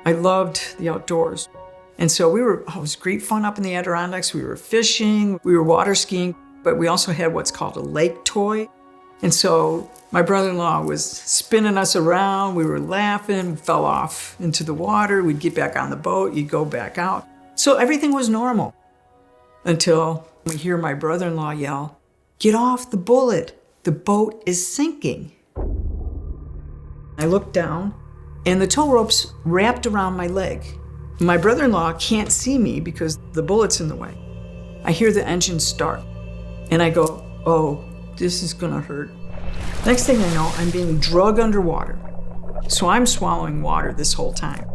I loved the outdoors. And so it was great fun up in the Adirondacks. We were fishing, we were water skiing, but we also had what's called a lake toy. And so my brother-in-law was spinning us around. We were laughing, fell off into the water. We'd get back on the boat, you'd go back out. So everything was normal until we hear my brother-in-law yell, "Get off the bullet, the boat is sinking." I looked down and the tow rope's wrapped around my leg. My brother-in-law can't see me because the bullet's in the way. I hear the engine start and I go, "Oh, this is gonna hurt." Next thing I know, I'm being dragged underwater. So I'm swallowing water this whole time.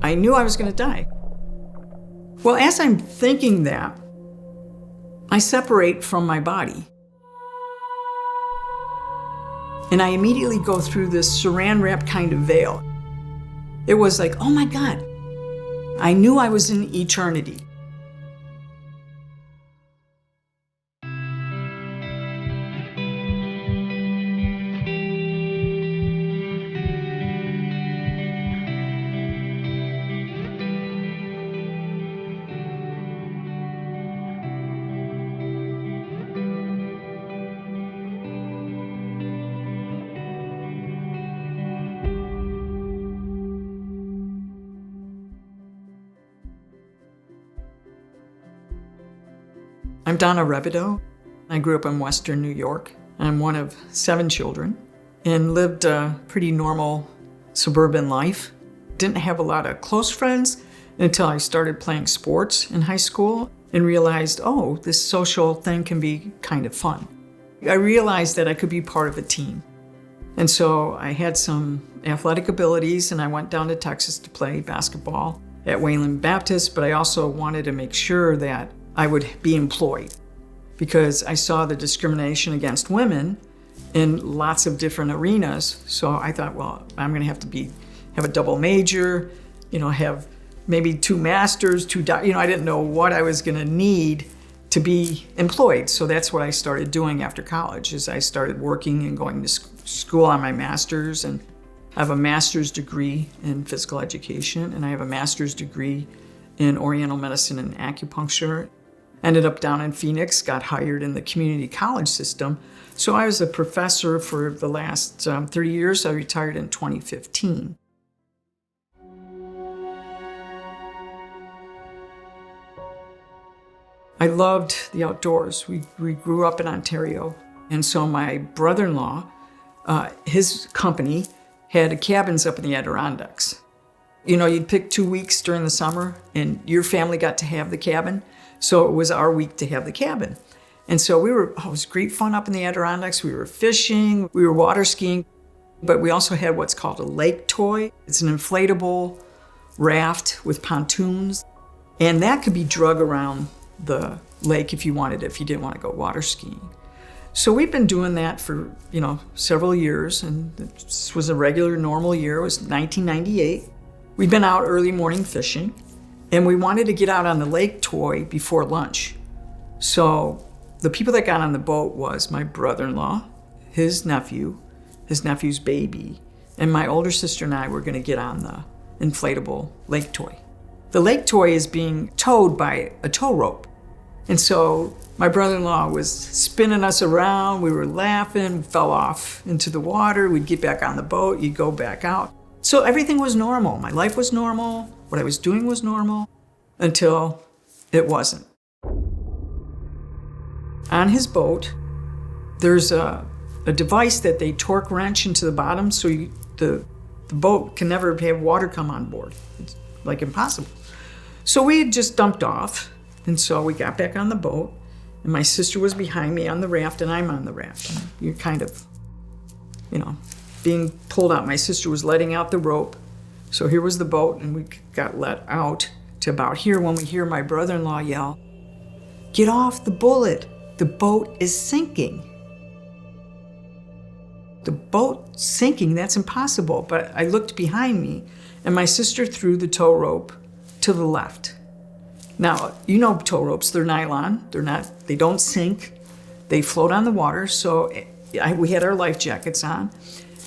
I knew I was gonna die. Well, as I'm thinking that, I separate from my body. And I immediately go through this saran wrap kind of veil. It was like, oh my God, I knew I was in eternity. I'm Donna Rebadow. I grew up in Western New York. I'm one of 7 children and lived a pretty normal suburban life. Didn't have a lot of close friends until I started playing sports in high school and realized, oh, this social thing can be kind of fun. I realized that I could be part of a team. And so I had some athletic abilities and I went down to Texas to play basketball at Wayland Baptist, but I also wanted to make sure that I would be employed because I saw the discrimination against women in lots of different arenas. So I thought, well, I'm gonna have a double major, have maybe 2 masters, I didn't know what I was gonna need to be employed. So that's what I started doing after college is I started working and going to school on my master's, and I have a master's degree in physical education and I have a master's degree in Oriental medicine and acupuncture. Ended up down in Phoenix, got hired in the community college system. So I was a professor for the last 30 years. I retired in 2015. I loved the outdoors. We grew up in Ontario. And so my brother-in-law, his company had cabins up in the Adirondacks. You'd pick 2 weeks during the summer and your family got to have the cabin. So it was our week to have the cabin. And so it was great fun up in the Adirondacks. We were fishing, we were water skiing, but we also had what's called a lake toy. It's an inflatable raft with pontoons. And that could be drug around the lake if you wanted, if you didn't want to go water skiing. So we've been doing that for, several years. And this was a regular, normal year. It was 1998. We'd been out early morning fishing. And we wanted to get out on the lake toy before lunch. So the people that got on the boat was my brother-in-law, his nephew's baby, and my older sister and I were gonna get on the inflatable lake toy. The lake toy is being towed by a tow rope. And so my brother-in-law was spinning us around, we were laughing, fell off into the water, we'd get back on the boat, you'd go back out. So everything was normal. My life was normal. What I was doing was normal until it wasn't. On his boat, there's a device that they torque wrench into the bottom so the boat can never have water come on board. It's like impossible. So we had just dumped off, and so we got back on the boat, and my sister was behind me on the raft, and I'm on the raft. And you're kind of, being pulled out. My sister was letting out the rope. So here was the boat, and we got let out to about here when we hear my brother-in-law yell, "Get off the bullet, the boat is sinking." The boat sinking, that's impossible. But I looked behind me, and my sister threw the tow rope to the left. Now, tow ropes, they're nylon. They don't sink. They float on the water. So we had our life jackets on.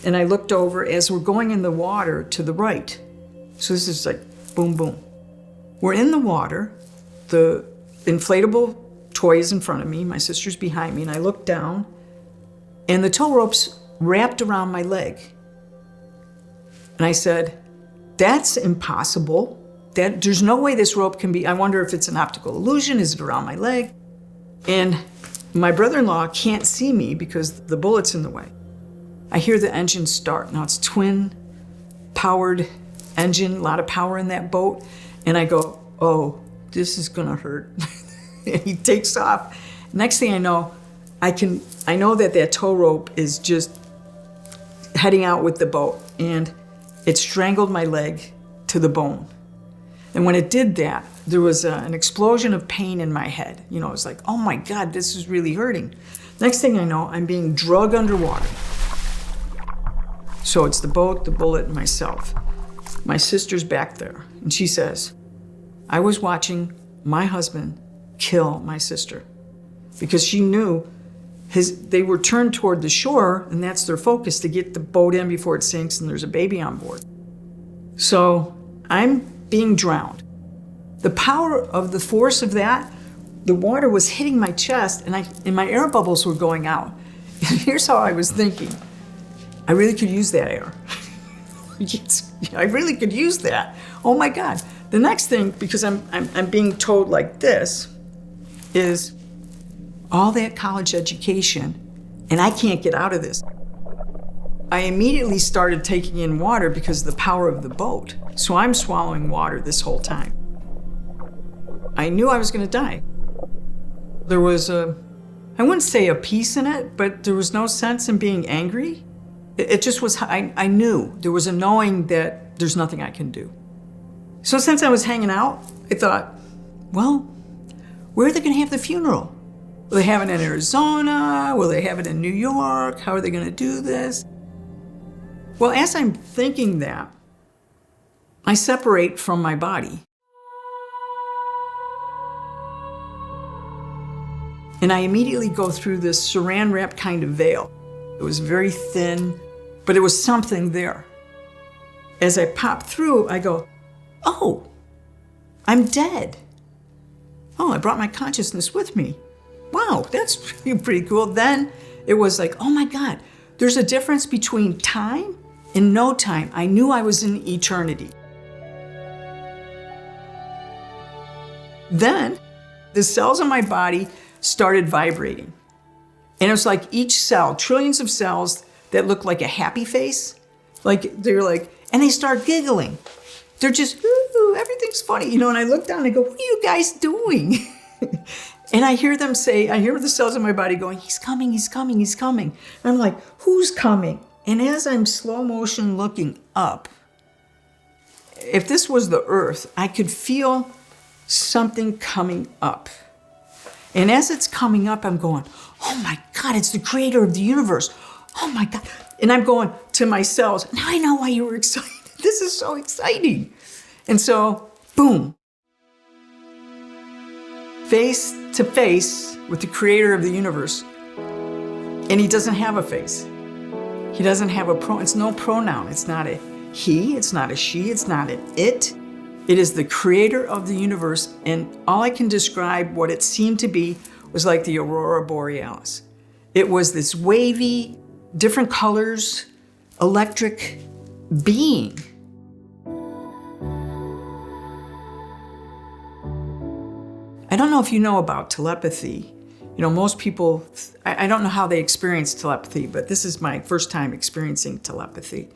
And I looked over as we're going in the water to the right. So this is like boom, boom. We're in the water. The inflatable toy is in front of me. My sister's behind me. And I look down and the tow rope's wrapped around my leg. And I said, that's impossible. There's no way this rope can be, I wonder if it's an optical illusion. Is it around my leg? And my brother-in-law can't see me because the bullet's in the way. I hear the engine start. Now it's twin powered engine, a lot of power in that boat. And I go, oh, this is gonna hurt. And he takes off. Next thing I know, I know that tow rope is just heading out with the boat, and it strangled my leg to the bone. And when it did that, there was an explosion of pain in my head. You know, it was like, oh my God, this is really hurting. Next thing I know, I'm being drugged underwater. So it's the boat, the bullet, and myself. My sister's back there, and she says, I was watching my husband kill my sister because she knew they were turned toward the shore, and that's their focus, to get the boat in before it sinks and there's a baby on board. So I'm being drowned. The power of the force of that, the water was hitting my chest and my air bubbles were going out. And here's how I was thinking. I really could use that air. I really could use that. Oh my God. The next thing, because I'm being told like this, is all that college education, and I can't get out of this. I immediately started taking in water because of the power of the boat. So I'm swallowing water this whole time. I knew I was gonna die. There was I wouldn't say a peace in it, but there was no sense in being angry. It just was, I knew. There was a knowing that there's nothing I can do. So since I was hanging out, I thought, well, where are they gonna have the funeral? Will they have it in Arizona? Will they have it in New York? How are they gonna do this? Well, as I'm thinking that, I separate from my body. And I immediately go through this saran wrap kind of veil. It was very thin, but it was something there. As I pop through, I go, oh, I'm dead. Oh, I brought my consciousness with me. Wow, that's pretty cool. Then it was like, oh my God, there's a difference between time and no time. I knew I was in eternity. Then the cells in my body started vibrating. And it was like each cell, trillions of cells that look like a happy face. And they start giggling. They're just, ooh, everything's funny. You know, and I look down and I go, what are you guys doing? And I hear them say, I hear the cells in my body going, he's coming, he's coming, he's coming. And I'm like, who's coming? And as I'm slow motion looking up, if this was the earth, I could feel something coming up. And as it's coming up, I'm going, oh my God, it's the creator of the universe. Oh my God. And I'm going to my cells, now I know why you were excited. This is so exciting. And so, boom. Face to face with the creator of the universe. And he doesn't have a face. He doesn't have it's no pronoun. It's not a he, it's not a she, it's not an it. It is the creator of the universe, and all I can describe what it seemed to be was like the aurora borealis. It was this wavy, different colors, electric being. I don't know if you know about telepathy. You know, most people, I don't know how they experience telepathy, but this is my first time experiencing telepathy.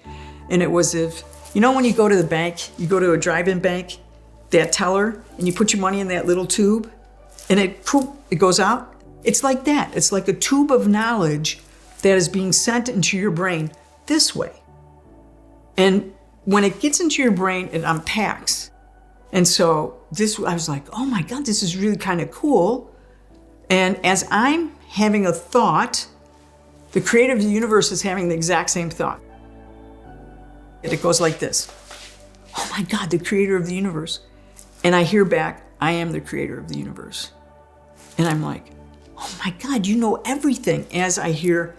And it was you know when you go to the bank, you go to a drive-in bank, that teller, and you put your money in that little tube, and it goes out? It's like that. It's like a tube of knowledge that is being sent into your brain this way. And when it gets into your brain, it unpacks. And so I was like, oh my God, this is really kind of cool. And as I'm having a thought, the creator of the universe is having the exact same thought. And it goes like this. Oh my God, the creator of the universe. And I hear back, I am the creator of the universe. And I'm like, oh my God, you know everything. As I hear,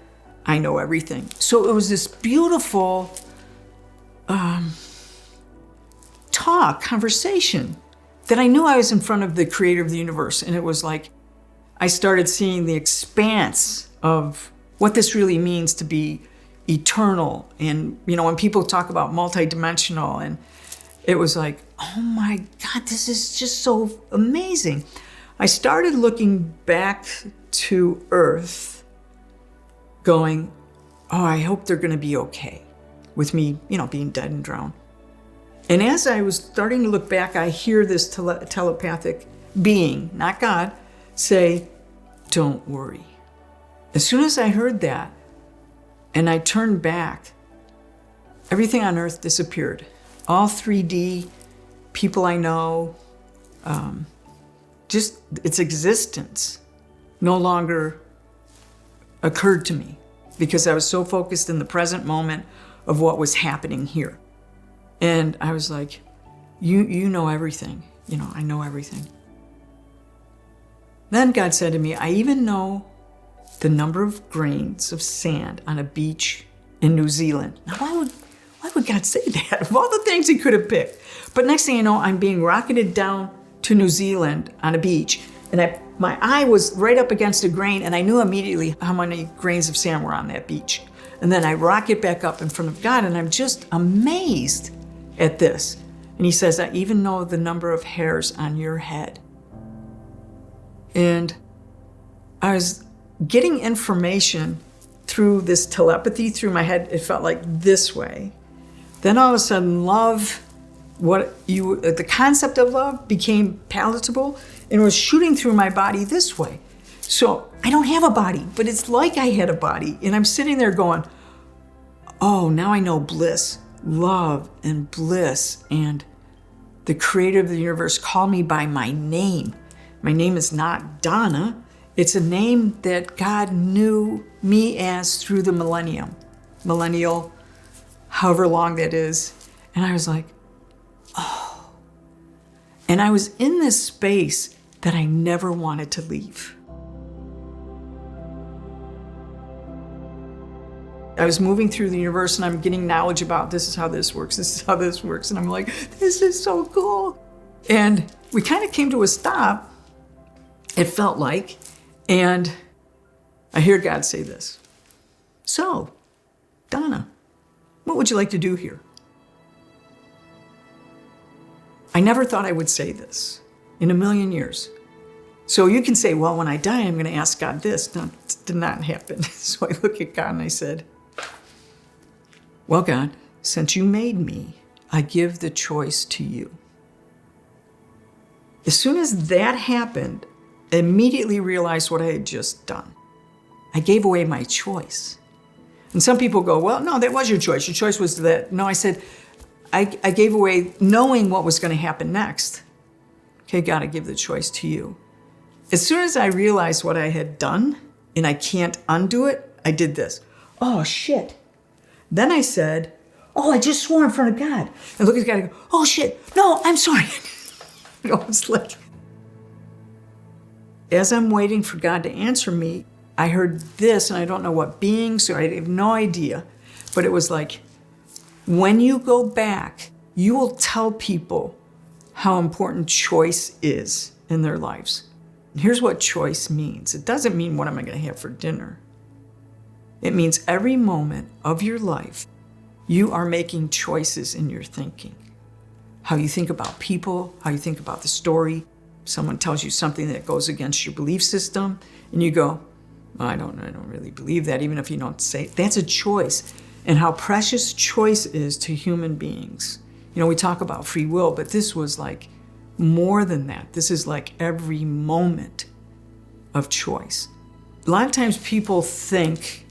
I know everything. So it was this beautiful conversation, that I knew I was in front of the creator of the universe. And it was like, I started seeing the expanse of what this really means to be eternal. And, when people talk about multidimensional, and it was like, oh my God, this is just so amazing. I started looking back to Earth going, oh, I hope they're going to be okay with me, being dead and drowned. And as I was starting to look back, I hear this telepathic being, not God, say, don't worry. As soon as I heard that and I turned back, everything on Earth disappeared. All 3D, people I know, just its existence no longer occurred to me because I was so focused in the present moment of what was happening here. And I was like, you know everything. I know everything. Then God said to me, I even know the number of grains of sand on a beach in New Zealand. Now, why would God say that? Of all the things he could have picked. But next thing you know, I'm being rocketed down to New Zealand on a beach. And my eye was right up against a grain, and I knew immediately how many grains of sand were on that beach. And then I rocket back up in front of God, and I'm just amazed at this. And he says, I even know the number of hairs on your head. And I was getting information through this telepathy through my head. It felt like this way. Then all of a sudden, love, the concept of love became palatable, and it was shooting through my body this way. So I don't have a body, but it's like I had a body. And I'm sitting there going, oh, now I know bliss. Love and bliss, and the creator of the universe called me by my name. My name is not Donna. It's a name that God knew me as through the millennial, however long that is. And I was like, oh. And I was in this space that I never wanted to leave. I was moving through the universe, and I'm getting knowledge about this is how this works, this is how this works. And I'm like, this is so cool. And we kind of came to a stop, it felt like, and I hear God say this. So, Donna, what would you like to do here? I never thought I would say this in a million years. So you can say, well, when I die, I'm going to ask God this. No, it did not happen. So I look at God and I said, well, God, since you made me, I give the choice to you. As soon as that happened, I immediately realized what I had just done. I gave away my choice. And some people go, well, no, that was your choice. Your choice was that. No, I said, I gave away knowing what was going to happen next. Okay, God, I give the choice to you. As soon as I realized what I had done and I can't undo it, I did this. Oh, shit. Then I said, oh, I just swore in front of God. And look at God and go, oh, shit. No, I'm sorry. It's like, as I'm waiting for God to answer me, I heard this, and I don't know what being, so I have no idea. But it was like, when you go back, you will tell people how important choice is in their lives. And here's what choice means. It doesn't mean what am I going to have for dinner. It means every moment of your life, you are making choices in your thinking. How you think about people, how you think about the story. Someone tells you something that goes against your belief system, and you go, I don't really believe that, even if you don't say it. That's a choice. And how precious choice is to human beings. We talk about free will, but this was like more than that. This is like every moment of choice. A lot of times people think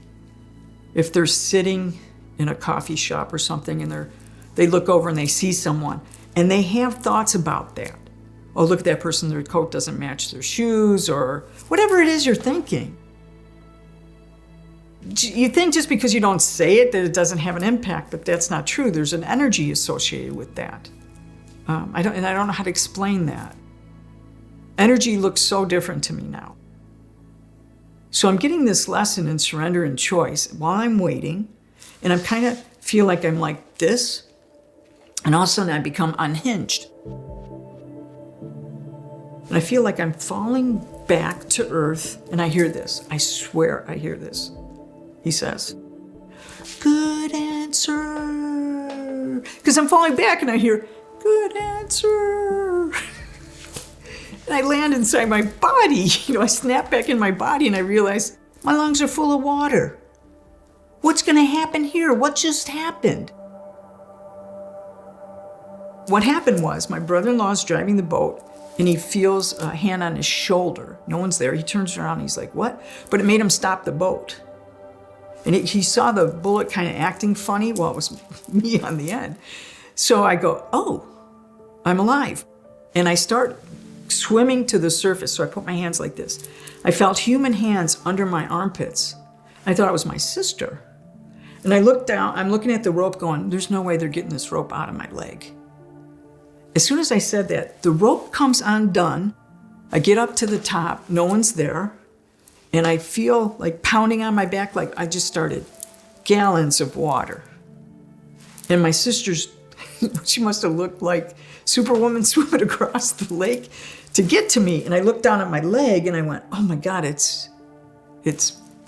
if they're sitting in a coffee shop or something and they look over and they see someone and they have thoughts about that. Oh, look at that person, their coat doesn't match their shoes, or whatever it is you're thinking. You think just because you don't say it that it doesn't have an impact, but that's not true. There's an energy associated with that. I don't know how to explain that. Energy looks so different to me now. So I'm getting this lesson in surrender and choice while I'm waiting, and I'm kind of feel like I'm like this, And all of a sudden I become unhinged. And I feel like I'm falling back to earth, and I hear this. I swear I hear this. He says, "Good answer." Because I'm falling back and I hear, "Good answer." And I land inside my body. I snap back in my body and I realize my lungs are full of water. What's going to happen here? What just happened? What happened was my brother-in-law is driving the boat and he feels a hand on his shoulder. No one's there. He turns around and he's like, "What?" But it made him stop the boat. And he saw the bullet kind of acting funny. Well, it was me on the end. So I go, "Oh, I'm alive." And I start swimming to the surface. So I put my hands like this. I felt human hands under my armpits. I thought it was my sister. And I looked down, I'm looking at the rope going, there's no way they're getting this rope out of my leg. As soon as I said that, the rope comes undone. I get up to the top, no one's there. And I feel like pounding on my back, like I just started gallons of water. And my sister's, she must have looked like Superwoman swimming across the lake to get to me. And I looked down at my leg and I went, oh my God, it's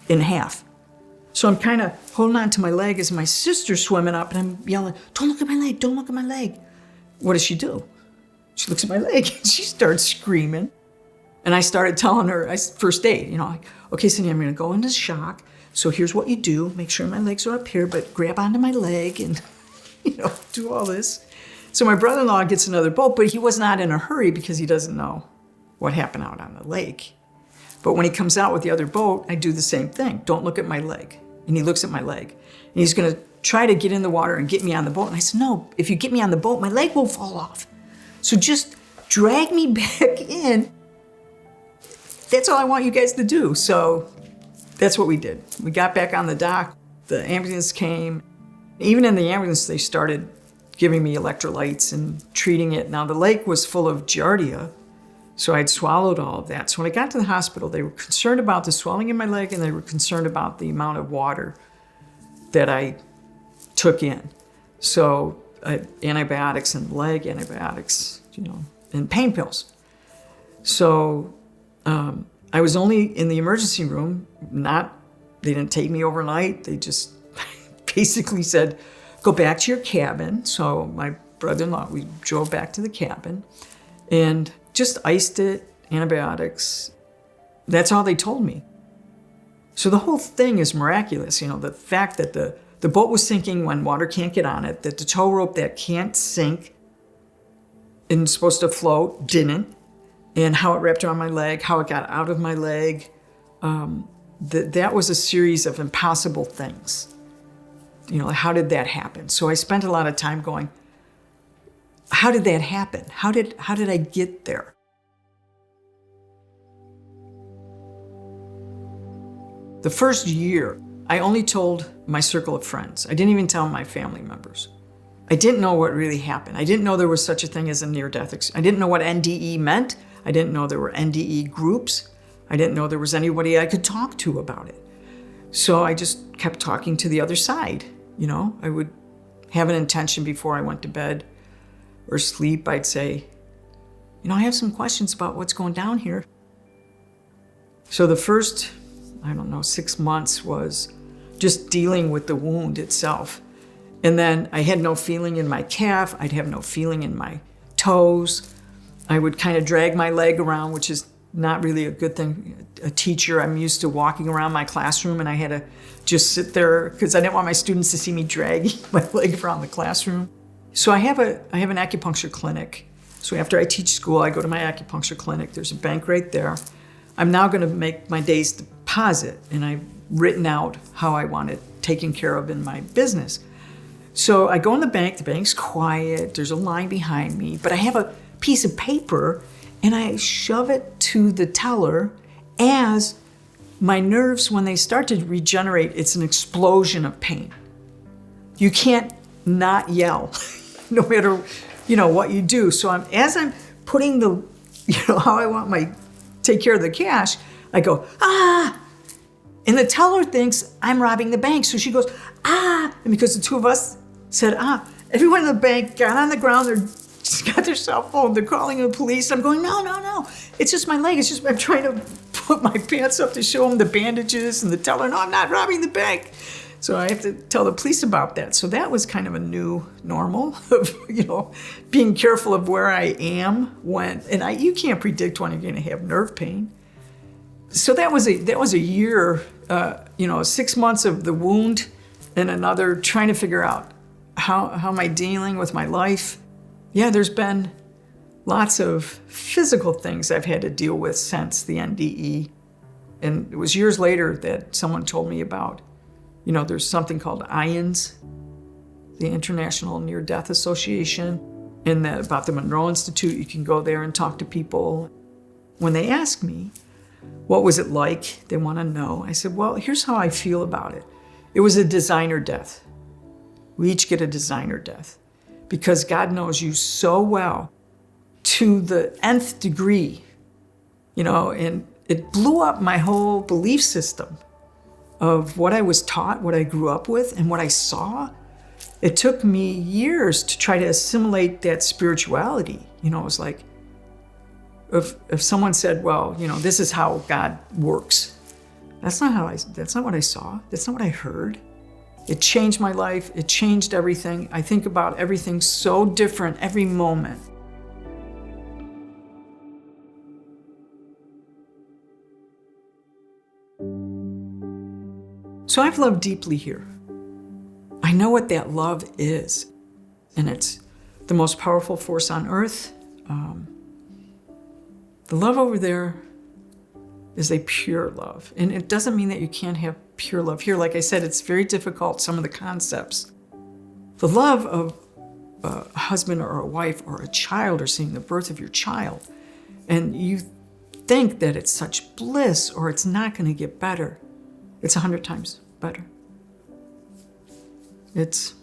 in half. So I'm kind of holding on to my leg as my sister's swimming up and I'm yelling, "Don't look at my leg, don't look at my leg." What does she do? She looks at my leg and she starts screaming. And I started telling her, first aid, like, "Okay, Cindy, I'm gonna go into shock. So here's what you do. Make sure my legs are up here, but grab onto my leg and, do all this." So my brother-in-law gets another boat, but he was not in a hurry because he doesn't know what happened out on the lake. But when he comes out with the other boat, I do the same thing. "Don't look at my leg." And he looks at my leg. And he's gonna try to get in the water and get me on the boat. And I said, "No, if you get me on the boat, my leg will fall off. So just drag me back in. That's all I want you guys to do." So that's what we did. We got back on the dock. The ambulance came. Even in the ambulance, they started giving me electrolytes and treating it. Now the lake was full of giardia, so I'd swallowed all of that. So when I got to the hospital, they were concerned about the swelling in my leg and they were concerned about the amount of water that I took in. So antibiotics and leg antibiotics, and pain pills. So I was only in the emergency room. They didn't take me overnight. They just basically said, "Go back to your cabin." So my brother-in-law, we drove back to the cabin and just iced it, antibiotics. That's all they told me. So the whole thing is miraculous. The fact that the boat was sinking when water can't get on it, that the tow rope that can't sink and is supposed to float didn't, and how it wrapped around my leg, how it got out of my leg. That was a series of impossible things. How did that happen? So I spent a lot of time going, how did that happen? How did I get there? The first year, I only told my circle of friends. I didn't even tell my family members. I didn't know what really happened. I didn't know there was such a thing as a near-death experience. I didn't know what NDE meant. I didn't know there were NDE groups. I didn't know there was anybody I could talk to about it. So I just kept talking to the other side. I would have an intention before I went to bed or sleep. I'd say, I have some questions about what's going down here. So the first, 6 months was just dealing with the wound itself. And then I had no feeling in my calf. I'd have no feeling in my toes. I would kind of drag my leg around, which is not really a good thing. A teacher, I'm used to walking around my classroom and I had to just sit there because I didn't want my students to see me dragging my leg around the classroom. So I have an acupuncture clinic. So after I teach school, I go to my acupuncture clinic. There's a bank right there. I'm now going to make my day's deposit, and I've written out how I want it taken care of in my business. So I go in the bank's quiet, there's a line behind me, but I have a piece of paper and I shove it to the teller as my nerves, when they start to regenerate, it's an explosion of pain. You can't not yell, no matter, what you do. So as I'm putting how I want take care of the cash, I go, "Ah!" And the teller thinks I'm robbing the bank. So she goes, "Ah!" And because the two of us said, "Ah," Everyone in the bank got on the ground, they're just got their cell phone, they're calling the police. I'm going, no. It's just my leg. It's just, I'm trying to put my pants up to show them the bandages and the teller, no, I'm not robbing the bank. So I have to tell the police about that. So that was kind of a new normal of, being careful of where I am when, and you can't predict when you're going to have nerve pain. So that was a year, 6 months of the wound and another trying to figure out how am I dealing with my life. Yeah, there's been lots of physical things I've had to deal with since the NDE. And it was years later that someone told me about, there's something called IONS, the International Near-Death Association, and about the Monroe Institute. You can go there and talk to people. When they ask me, what was it like? They want to know. I said, well, here's how I feel about it. It was a designer death. We each get a designer death because God knows you so well to the nth degree, and it blew up my whole belief system of what I was taught, what I grew up with, and what I saw. It took me years to try to assimilate that spirituality. It was like, if someone said, well, this is how God works. That's not what I saw. That's not what I heard. It changed my life. It changed everything. I think about everything so different every moment. So I've loved deeply here. I know what that love is, and it's the most powerful force on earth. The love over there is a pure love. And it doesn't mean that you can't have pure love here. Like I said, it's very difficult, some of the concepts. The love of a husband or a wife or a child, or seeing the birth of your child, and you think that it's such bliss or it's not going to get better. It's 100 times better. It's,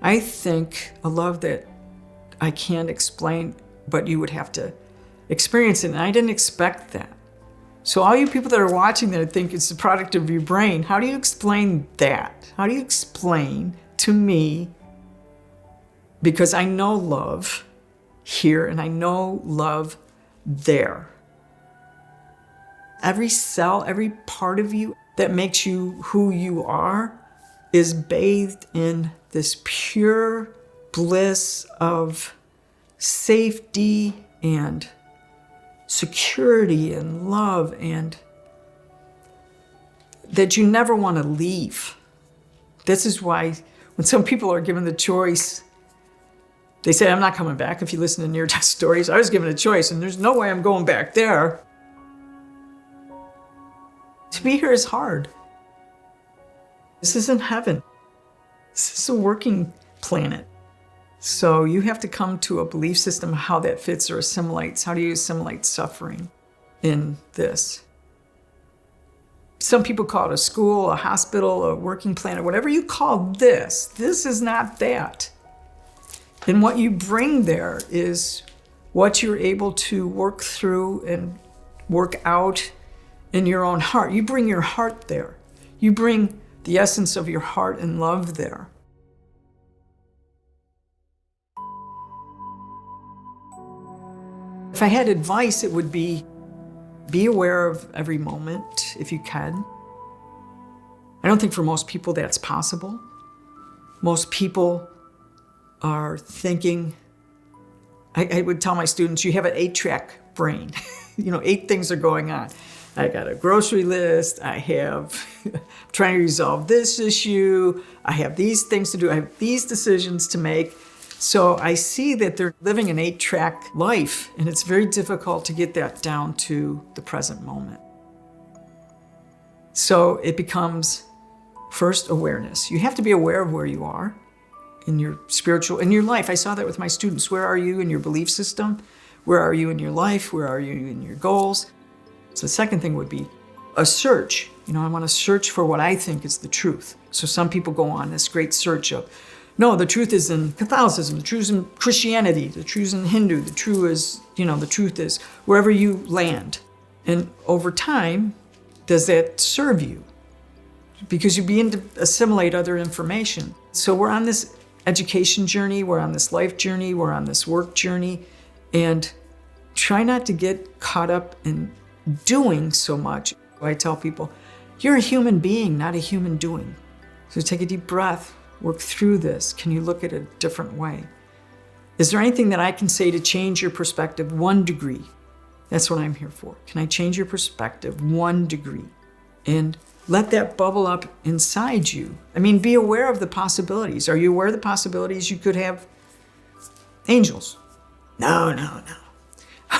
I think, a love that I can't explain, but you would have to experience it. And I didn't expect that. So all you people that are watching that think it's the product of your brain, how do you explain that? How do you explain to me, because I know love here and I know love there. Every cell, every part of you that makes you who you are is bathed in this pure bliss of safety and security and love, and that you never want to leave. This is why when some people are given the choice, they say, I'm not coming back. If you listen to near-death stories, I was given a choice and there's no way I'm going back there. To be here is hard. This isn't heaven. This is a working planet. So you have to come to a belief system of how that fits or assimilates. How do you assimilate suffering in this? Some people call it a school, a hospital, a working planet, whatever you call this. This is not that. And what you bring there is what you're able to work through and work out in your own heart. You bring your heart there. You bring the essence of your heart and love there. If I had advice, it would be aware of every moment if you can. I don't think for most people that's possible. Most people are thinking, I would tell my students, you have an 8-track brain. 8 things are going on. I got a grocery list, I have trying to resolve this issue, I have these things to do, I have these decisions to make. So I see that they're living an 8-track life, and it's very difficult to get that down to the present moment. So it becomes first awareness. You have to be aware of where you are in your spiritual, in your life. I saw that with my students. Where are you in your belief system? Where are you in your life? Where are you in your goals? So the second thing would be a search. I want to search for what I think is the truth. So some people go on this great search of, no, the truth is in Catholicism, the truth is in Christianity, the truth is in Hindu, the truth is wherever you land. And over time, does that serve you? Because you begin to assimilate other information. So we're on this education journey, we're on this life journey, we're on this work journey, and try not to get caught up in doing so much. I tell people, you're a human being, not a human doing. So take a deep breath, work through this. Can you look at it a different way? Is there anything that I can say to change your perspective 1 degree? That's what I'm here for. Can I change your perspective 1 degree? And let that bubble up inside you. I mean, be aware of the possibilities. Are you aware of the possibilities you could have angels? No.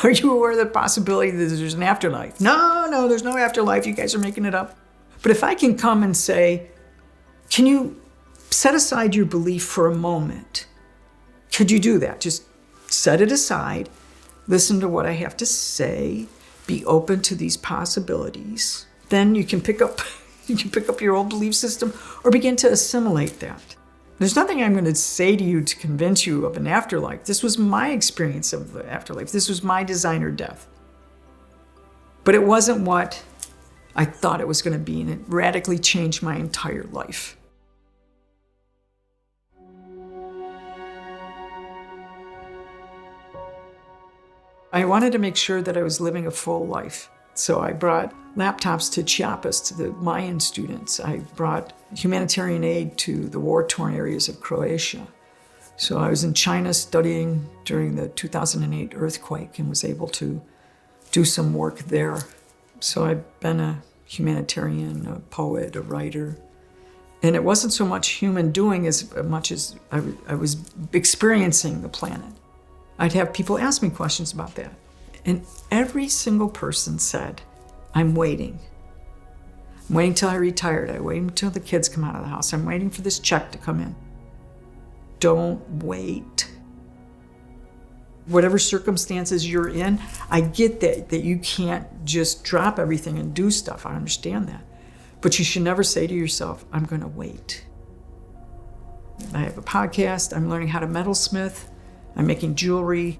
Are you aware of the possibility that there's an afterlife? No, there's no afterlife. You guys are making it up. But if I can come and say, can you set aside your belief for a moment? Could you do that? Just set it aside, listen to what I have to say, be open to these possibilities. Then you can pick up your old belief system or begin to assimilate that. There's nothing I'm going to say to you to convince you of an afterlife. This was my experience of the afterlife. This was my designer death. But it wasn't what I thought it was going to be, and it radically changed my entire life. I wanted to make sure that I was living a full life. So I brought laptops to Chiapas, to the Mayan students. I brought humanitarian aid to the war-torn areas of Croatia. So I was in China studying during the 2008 earthquake and was able to do some work there. So I've been a humanitarian, a poet, a writer. And it wasn't so much human doing as much as I was experiencing the planet. I'd have people ask me questions about that. And every single person said, I'm waiting. I'm waiting till I retired. I'm waiting until the kids come out of the house. I'm waiting for this check to come in. Don't wait. Whatever circumstances you're in, I get that you can't just drop everything and do stuff. I understand that. But you should never say to yourself, I'm going to wait. I have a podcast. I'm learning how to metalsmith. I'm making jewelry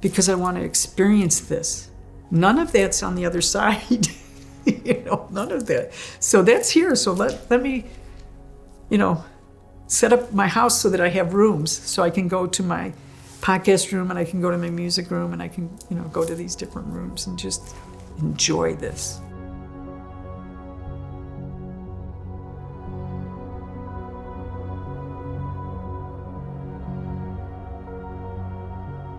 because I want to experience this. None of that's on the other side. None of that. So that's here. So let me, set up my house so that I have rooms so I can go to my podcast room and I can go to my music room and I can, go to these different rooms and just enjoy this.